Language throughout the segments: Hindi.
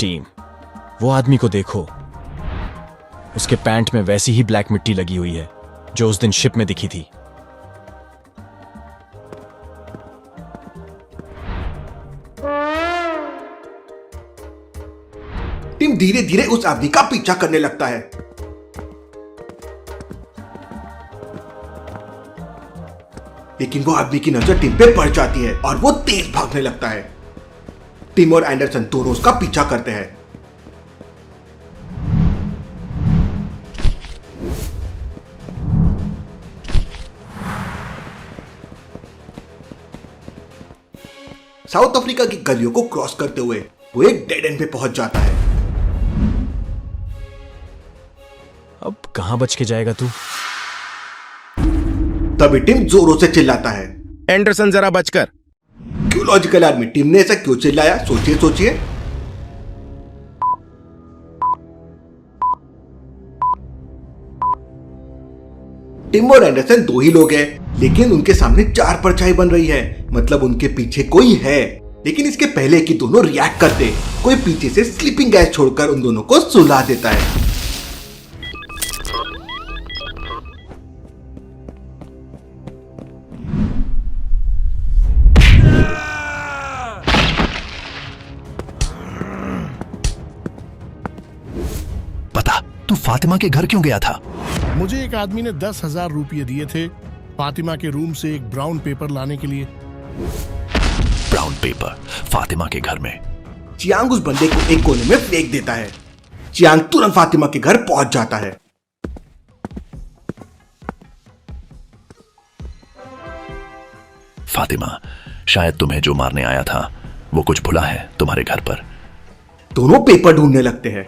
टीम, वो आदमी को देखो। उसके पैंट में वैसी ही ब्लैक मिट्टी लगी हुई है जो उस दिन शिप में दिखी थी। टीम धीरे धीरे उस आदमी का पीछा करने लगता है। लेकिन वो आदमी की नजर टिम पे पड़ जाती है और वो तेज भागने लगता है। टिम और एंडरसन दोनों उसका पीछा करते हैं। साउथ अफ्रीका की गलियों को क्रॉस करते हुए वो एक डेड एंड पे पहुंच जाता है। अब कहां बच के जाएगा तू? तभी टिम जोरों से चिल्लाता है, एंडरसन जरा बचकर। क्यों लॉजिकल आर्मी? टिम ने ऐसा क्यों चिल्लाया? सोचिए सोचिए। टिम और एंडरसन दो ही लोग हैं, लेकिन उनके सामने चार परछाई बन रही है। मतलब उनके पीछे कोई है। लेकिन इसके पहले कि दोनों रिएक्ट करते, कोई पीछे से स्लीपिंग गैस छोड़कर उन दोनों को सुला देता है। बता, तू फातिमा के घर क्यों गया था? मुझे एक आदमी ने 10,000 रुपये दिए थे फातिमा के रूम से एक ब्राउन पेपर लाने के लिए। ब्राउन पेपर फातिमा के घर में? चियांग उस बंदे को एक कोने में फेंक देता है। चियांग तुरंत फातिमा के घर पहुंच जाता है। फातिमा, शायद तुम्हें जो मारने आया था वो कुछ भुला है तुम्हारे घर पर। दोनों पेपर ढूंढने लगते हैं।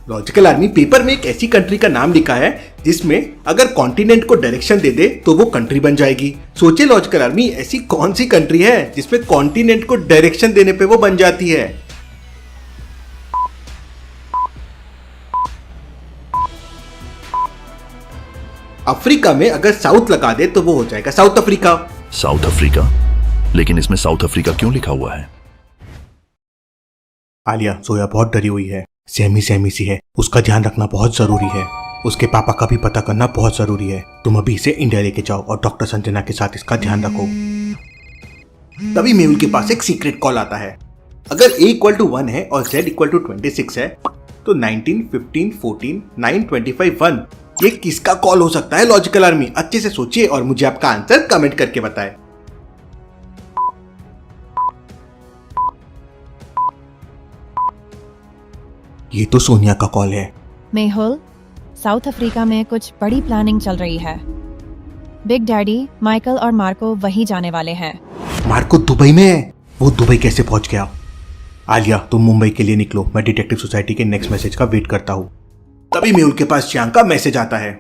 लॉजिकल आर्मी पेपर में एक ऐसी कंट्री का नाम लिखा है जिसमें अगर कॉन्टिनेंट को डायरेक्शन दे दे तो वो कंट्री बन जाएगी। सोचिए लॉजिकल आर्मी, ऐसी कौन सी कंट्री है जिसमें कॉन्टिनेंट को डायरेक्शन देने पे वो बन जाती है? अफ्रीका में अगर साउथ लगा दे तो वो हो जाएगा साउथ अफ्रीका। South Africa? लेकिन इसमें साउथ अफ्रीका क्यों लिखा हुआ है? आलिया, जोया बहुत डरी हुई है। सहमी सहमी सी है। उसका ध्यान रखना बहुत जरूरी है। उसके पापा का भी पता करना बहुत जरूरी है। तुम अभी इसे इंडिया लेके जाओ और डॉक्टर संजना के साथ इसका ध्यान रखो। तभी मेहुल के पास एक सीक्रेट कॉल आता है। अगर A=1 है और Z=26 है तो 19, 15, 14, 9, 25, 1 ये किसका कॉल हो सकता है? लॉजिकल आर्मी अच्छे से सोचिए और मुझे आपका आंसर कमेंट करके बताएं। ये तो सोनिया का कॉल है। मेहुल, साउथ अफ्रीका में कुछ बड़ी प्लानिंग चल रही है। बिग डैडी, माइकल और मार्को वहीं जाने वाले हैं। मार्को दुबई में है? वो दुबई कैसे पहुंच गया? आलिया, तुम मुंबई के लिए निकलो। मैं डिटेक्टिव सोसाइटी के नेक्स्ट मैसेज का वेट करता हूँ। तभी मेहुल के पास चियांग का मैसेज आता है।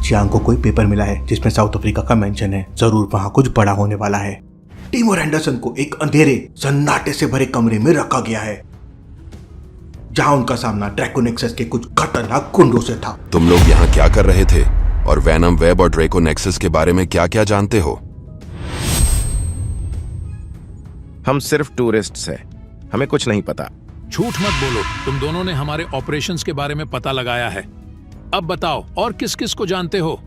चियांग को कोई पेपर मिला है जिसमें साउथ अफ्रीका का मेंशन है। जरूर वहां कुछ बड़ा होने वाला है। टिम और एंडरसन को एक अंधेरे सन्नाटे से भरे कमरे में रखा गया है जहां उनका सामना ड्रैको नेक्सस के कुछ खतरनाक गुंडों से था। तुम लोग यहाँ क्या कर रहे थे और वेनम वेब और ड्रैको नेक्सस के बारे में क्या क्या जानते हो? हम सिर्फ टूरिस्ट्स हैं, हमें कुछ नहीं पता। झूठ मत बोलो, तुम दोनों ने हमारे ऑपरेशंस के बारे में पता लगाया है। अब बताओ और किस किस को जानते हो?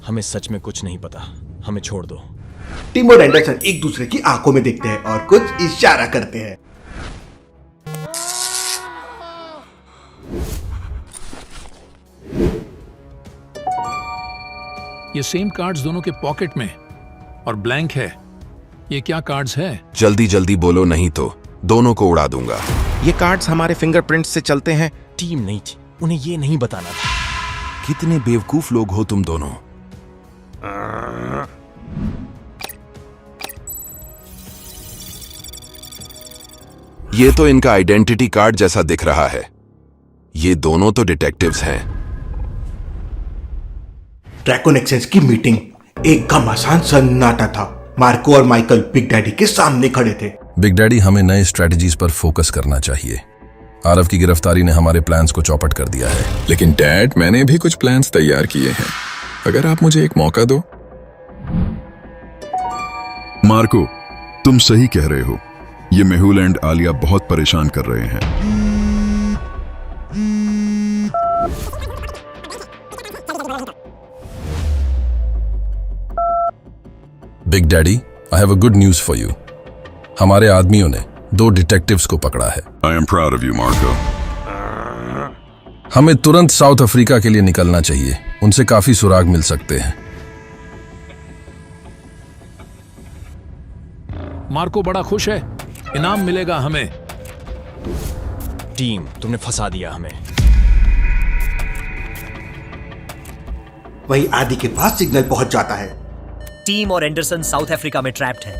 हमें सच में कुछ नहीं पता, हमें छोड़ दो। टिम और एंडरसन एक दूसरे की आंखों में देखते हैं और कुछ इशारा करते हैं। ये सेम कार्ड्स दोनों के पॉकेट में और ब्लैंक है। ये क्या कार्ड्स है? जल्दी जल्दी बोलो, नहीं तो दोनों को उड़ा दूंगा। ये कार्ड्स हमारे फिंगरप्रिंट्स से चलते हैं। टीम नहीं थी, उन्हें ये नहीं बताना था। कितने बेवकूफ लोग हो तुम दोनों। ये तो इनका आइडेंटिटी कार्ड जैसा दिख रहा है। ये दोनों तो डिटेक्टिव्स हैं। ड्रैको नेक्सस की मीटिंग एक घमासान सन्नाटा था। मार्को और माइकल बिग डैडी के सामने खड़े थे। बिग डैडी, हमें नए स्ट्रेटजीज पर फोकस करना चाहिए। आरव की गिरफ्तारी ने हमारे प्लान्स को चौपट कर दिया है। लेकिन डैड, मैंने भी कुछ प्लान्स तैयार किए हैं, अगर आप मुझे एक मौका दो। मार्को, तुम सही कह रहे हो। ये मेहुल एंड आलिया बहुत परेशान कर रहे हैं। Big daddy, I have a good news for you. हमारे आदमियों ने 2 डिटेक्टिव्स को पकड़ा है। I am proud of you Marco. हमें तुरंत साउथ अफ्रीका के लिए निकलना चाहिए, उनसे काफी सुराग मिल सकते हैं। मार्को बड़ा खुश है, इनाम मिलेगा हमें। टीम, तुमने फंसा दिया हमें। वहीं आदि के पास सिग्नल पहुंच जाता है। टीम और एंडरसन साउथ अफ्रीका में ट्रैप्ड हैं।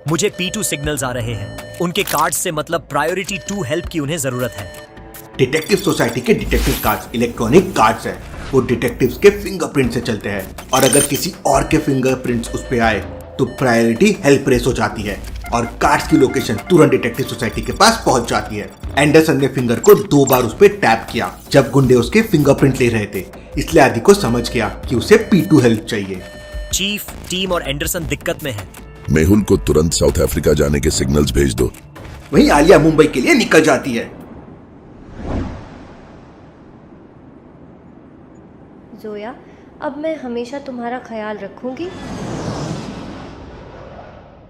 मुझे P2 सिग्नल्स आ रहे हैं। उनके कार्ड्स से मतलब प्रायोरिटी 2 हेल्प की उन्हें जरूरत है। डिटेक्टिव सोसाइटी के डिटेक्टिव कार्ड्स इलेक्ट्रॉनिक कार्ड्स हैं। वो डिटेक्टिव्स के फिंगरप्रिंट से चलते हैं और अगर किसी और के फिंगरप्रिंट्स उस पे आए तो प्रायोरिटी हेल्प रेस हो जाती है और कार्ड्स की लोकेशन तुरंत डिटेक्टिव सोसाइटी के पास पहुंच जाती है। एंडरसन ने फिंगर को 2 बार उस पे टैप किया जब गुंडे उसके फिंगरप्रिंट ले रहे थे, इसलिए आदि को समझ गया कि उसे P2 हेल्प चाहिए। चीफ, टीम और एंडरसन दिक्कत में है। मेहुल को तुरंत साउथ अफ्रीका जाने के सिग्नल्स भेज दो। वहीं आलिया मुंबई के लिए निकल जाती है। जोया, अब मैं हमेशा तुम्हारा ख्याल रखूंगी।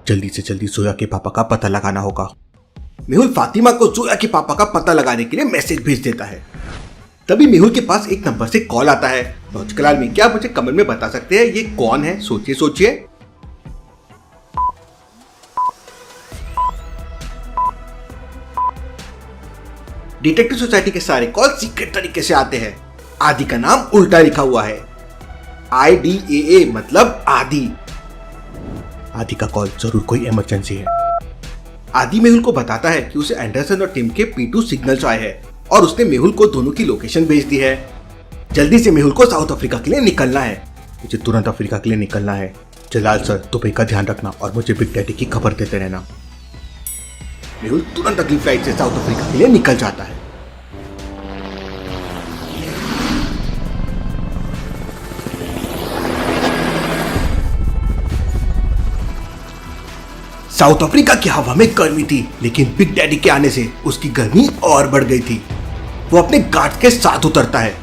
जल्दी से जल्दी जोया के पापा का पता लगाना होगा। मेहुल फातिमा को जोया के पापा का पता लगाने के लिए मैसेज भेज देता है। तभी मेहुल के पास एक नंबर से कॉल आता है। लॉजिकल आर्मी, क्या मुझे कमेंट में बता सकते हैं ये कौन है? सोचिए सोचिए। डिटेक्टिव सोसाइटी के सारे कॉल सीक्रेट तरीके से आते हैं। आदि का नाम उल्टा लिखा हुआ है, IDAA मतलब आदि। आदि का कॉल जरूर कोई इमरजेंसी है। आदि मेहुल को बताता है कि उसे एंडरसन और टिम के P2 सिग्नल्स आए हैं और उसने मेहुल को दोनों की लोकेशन भेज दी है। जल्दी से मेहुल को साउथ अफ्रीका के लिए निकलना है। मुझे तुरंत अफ्रीका के लिए निकलना है। जलाल सर, दुबई का ध्यान रखना और मुझे बिग डैडी की खबर देते रहना। मेहुल तुरंत अगली फ्लाइट से साउथ अफ्रीका के लिए निकल जाता है। साउथ अफ्रीका की हवा में गर्मी थी, लेकिन बिग डैडी के आने से उसकी गर्मी और बढ़ गई थी। वो अपने गार्ड के साथ उतरता है।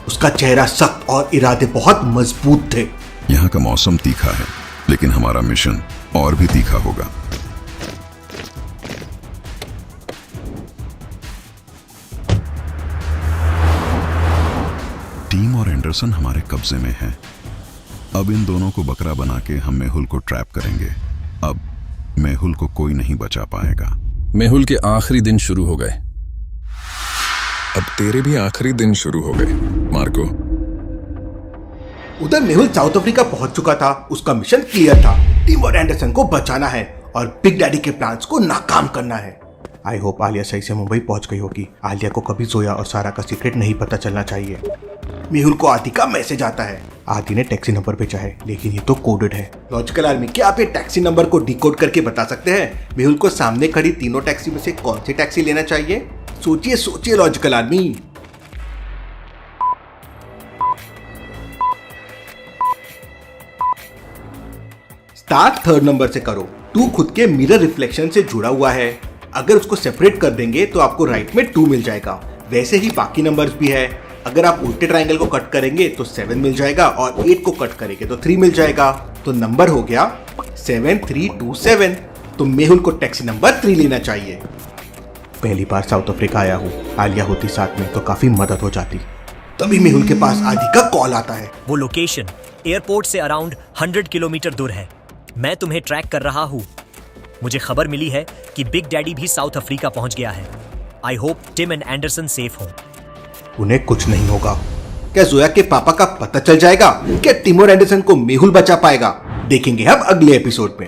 उसका चेहरा सख्त और इरादे बहुत मजबूत थे। यहाँ का मौसम तीखा है, लेकिन हमारा मिशन और भी तीखा होगा। टीम और एंडरसन हमारे कब्जे में हैं। अब इन दोनों को बकरा बना के हम मेहुल को ट्रैप करेंगे। अब मेहुल को कोई नहीं बचा पाएगा। मेहुल के आखिरी दिन शुरू हो गए। अब तेरे भी आखिरी दिन शुरू हो गए मार्को। उधर मेहुल साउथ अफ्रीका पहुंच चुका था। उसका मिशन क्लियर था। टीम और एंडरसन को बचाना है और बिग डैडी के प्लान्स को नाकाम करना है। आई होप आलिया सही से मुंबई पहुंच गई होगी। आलिया को कभी जोया और सारा का सीक्रेट नहीं पता चलना चाहिए। मेहुल को आदि का मैसेज आता है। आदि ने टैक्सी नंबर भेजा है, लेकिन ये तो कोडेड है। लॉजिकल आर्मी, क्या आप ये टैक्सी नंबर को डिकोड करके बता सकते हैं? मेहुल को सामने खड़ी तीनों टैक्सी में से कौन सी टैक्सी लेना चाहिए? सोचिए सोचिए logical army. Start 3rd number से करो। 2 खुद के मिरर रिफ्लेक्शन से जुड़ा हुआ है। अगर उसको सेपरेट कर देंगे तो आपको राइट में 2 मिल जाएगा। वैसे ही बाकी नंबर्स भी है। अगर आप उल्टे ट्रायंगल को कट करेंगे तो 7 मिल जाएगा और 8 को कट करेंगे तो 3 मिल जाएगा। तो नंबर हो गया 7327। तो मेहुल को टैक्सी नंबर 3 लेना चाहिए। पहली बार साउथ अफ्रीका आया हूँ। आलिया होती साथ में तो काफी मदद हो जाती। तभी मेहुल के पास आदि का कॉल आता है। वो लोकेशन एयरपोर्ट से अराउंड 100 किलोमीटर दूर है। मैं तुम्हें ट्रैक कर रहा हूँ। मुझे खबर मिली है कि बिग डैडी भी साउथ अफ्रीका पहुंच गया है। I hope Tim and Anderson safe हों। उन्हें कुछ नहीं होगा। क्या जोया के पापा का पता चल जाएगा? क्या टिम और एंडरसन को मेहुल बचा पाएगा? देखेंगे हम अगले एपिसोड में।